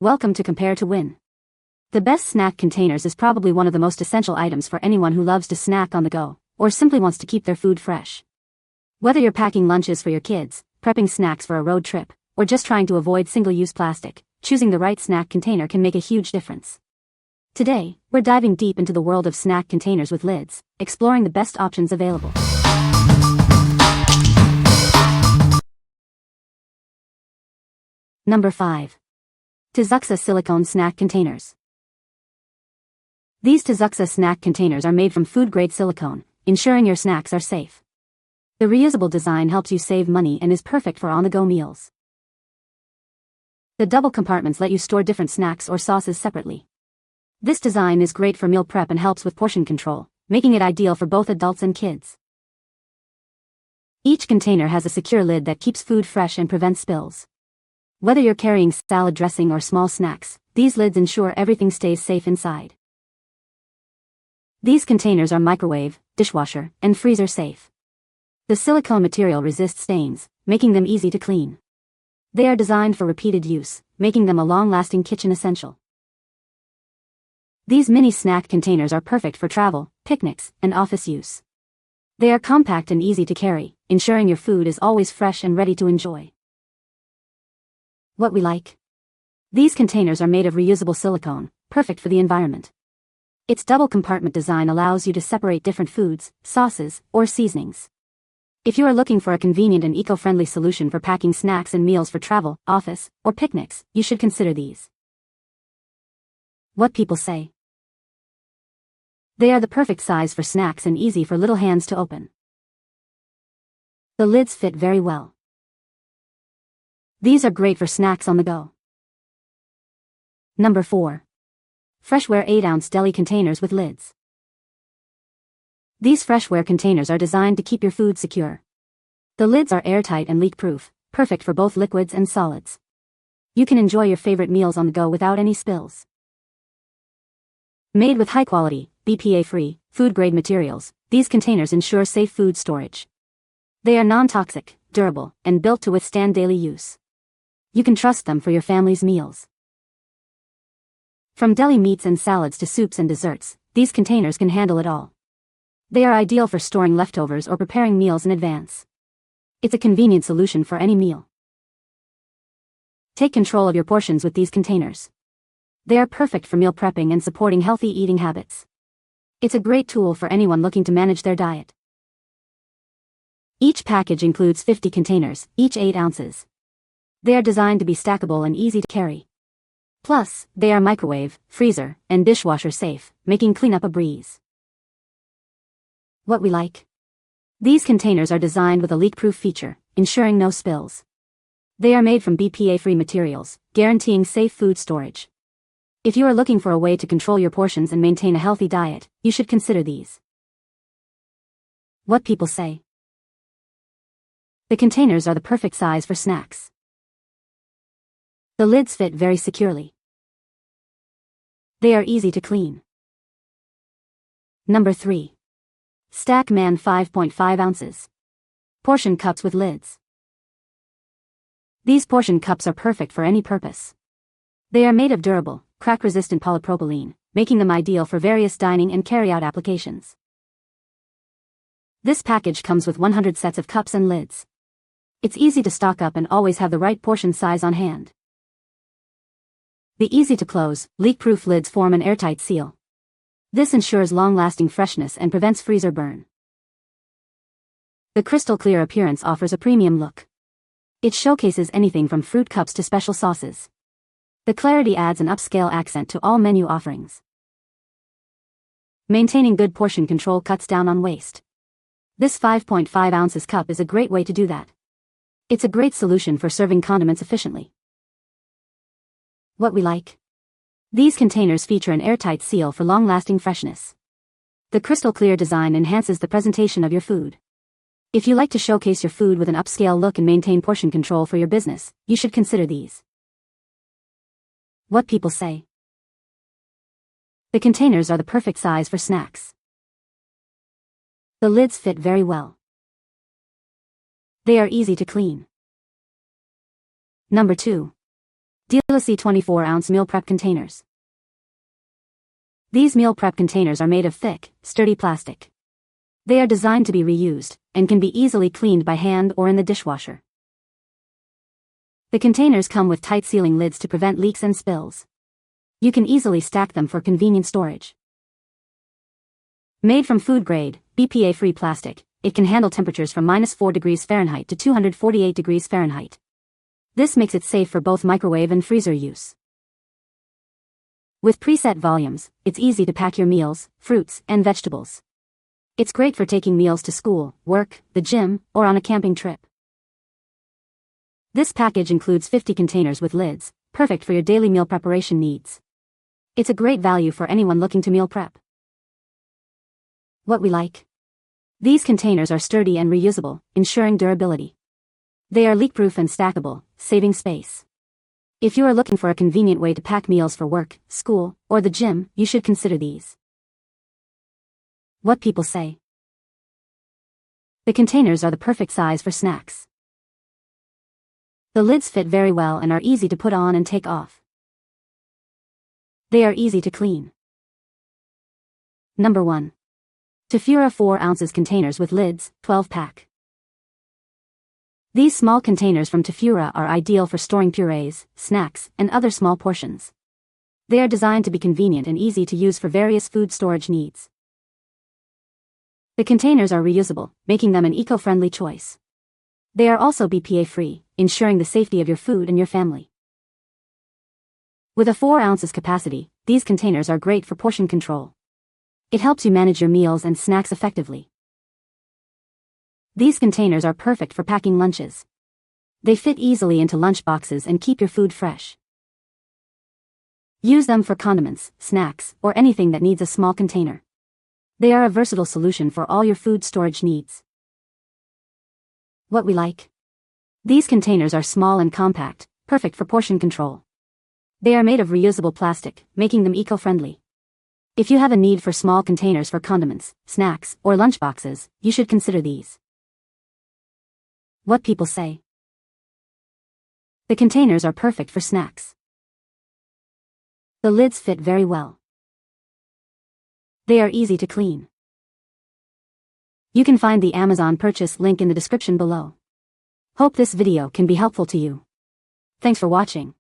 Welcome to Compare to Win. The best snack containers is probably one of the most essential items for anyone who loves to snack on the go, or simply wants to keep their food fresh. Whether you're packing lunches for your kids, prepping snacks for a road trip, or just trying to avoid single-use plastic, choosing the right snack container can make a huge difference. Today, we're diving deep into the world of snack containers with lids, exploring the best options available. Number 5. Tizuxa Silicone Snack Containers. These Tizuxa snack containers are made from food-grade silicone, ensuring your snacks are safe. The reusable design helps you save money and is perfect for on-the-go meals. The double compartments let you store different snacks or sauces separately. This design is great for meal prep and helps with portion control, making it ideal for both adults and kids. Each container has a secure lid that keeps food fresh and prevents spills. Whether you're carrying salad dressing or small snacks, these lids ensure everything stays safe inside. These containers are microwave, dishwasher, and freezer safe. The silicone material resists stains, making them easy to clean. They are designed for repeated use, making them a long-lasting kitchen essential. These mini snack containers are perfect for travel, picnics, and office use. They are compact and easy to carry, ensuring your food is always fresh and ready to enjoy. What we like. These containers are made of reusable silicone, perfect for the environment. Its double compartment design allows you to separate different foods, sauces, or seasonings. If you are looking for a convenient and eco-friendly solution for packing snacks and meals for travel, office, or picnics, you should consider these. What people say. They are the perfect size for snacks and easy for little hands to open. The lids fit very well. These are great for snacks on the go. Number 4. Freshware 8-ounce deli containers with lids. These Freshware containers are designed to keep your food secure. The lids are airtight and leak-proof, perfect for both liquids and solids. You can enjoy your favorite meals on the go without any spills. Made with high-quality, BPA-free, food-grade materials, these containers ensure safe food storage. They are non-toxic, durable, and built to withstand daily use. You can trust them for your family's meals. From deli meats and salads to soups and desserts, these containers can handle it all. They are ideal for storing leftovers or preparing meals in advance. It's a convenient solution for any meal. Take control of your portions with these containers. They are perfect for meal prepping and supporting healthy eating habits. It's a great tool for anyone looking to manage their diet. Each package includes 50 containers, each 8 ounces. They are designed to be stackable and easy to carry. Plus, they are microwave, freezer, and dishwasher safe, making cleanup a breeze. What we like. These containers are designed with a leak-proof feature, ensuring no spills. They are made from BPA-free materials, guaranteeing safe food storage. If you are looking for a way to control your portions and maintain a healthy diet, you should consider these. What people say. The containers are the perfect size for snacks. The lids fit very securely. They are easy to clean. Number 3. Stack Man 5.5 ounces. Portion cups with lids. These portion cups are perfect for any purpose. They are made of durable, crack-resistant polypropylene, making them ideal for various dining and carry-out applications. This package comes with 100 sets of cups and lids. It's easy to stock up and always have the right portion size on hand. The easy-to-close, leak-proof lids form an airtight seal. This ensures long-lasting freshness and prevents freezer burn. The crystal-clear appearance offers a premium look. It showcases anything from fruit cups to special sauces. The clarity adds an upscale accent to all menu offerings. Maintaining good portion control cuts down on waste. This 5.5 ounces cup is a great way to do that. It's a great solution for serving condiments efficiently. What we like. These containers feature an airtight seal for long-lasting freshness. The crystal-clear design enhances the presentation of your food. If you like to showcase your food with an upscale look and maintain portion control for your business, you should consider these. What people say. The containers are the perfect size for snacks. The lids fit very well. They are easy to clean. Number 2. Dealusy 24-ounce meal prep containers. These meal prep containers are made of thick, sturdy plastic. They are designed to be reused, and can be easily cleaned by hand or in the dishwasher. The containers come with tight sealing lids to prevent leaks and spills. You can easily stack them for convenient storage. Made from food-grade, BPA-free plastic, it can handle temperatures from -4 degrees Fahrenheit to 248 degrees Fahrenheit. This makes it safe for both microwave and freezer use. With preset volumes, it's easy to pack your meals, fruits, and vegetables. It's great for taking meals to school, work, the gym, or on a camping trip. This package includes 50 containers with lids, perfect for your daily meal preparation needs. It's a great value for anyone looking to meal prep. What we like. These containers are sturdy and reusable, ensuring durability. They are leak-proof and stackable, saving space. If you are looking for a convenient way to pack meals for work, school, or the gym, you should consider these. What people say. The containers are the perfect size for snacks. The lids fit very well and are easy to put on and take off. They are easy to clean. Number 1. Tafura 4 ounces containers with lids, 12-pack. These small containers from Tafura are ideal for storing purees, snacks, and other small portions. They are designed to be convenient and easy to use for various food storage needs. The containers are reusable, making them an eco-friendly choice. They are also BPA-free, ensuring the safety of your food and your family. With a 4 ounces capacity, these containers are great for portion control. It helps you manage your meals and snacks effectively. These containers are perfect for packing lunches. They fit easily into lunch boxes and keep your food fresh. Use them for condiments, snacks, or anything that needs a small container. They are a versatile solution for all your food storage needs. What we like. These containers are small and compact, perfect for portion control. They are made of reusable plastic, making them eco-friendly. If you have a need for small containers for condiments, snacks, or lunchboxes, you should consider these. What people say. The containers are perfect for snacks. The lids fit very well. They are easy to clean. You can find the Amazon purchase link in the description below. Hope this video can be helpful to you. Thanks for watching.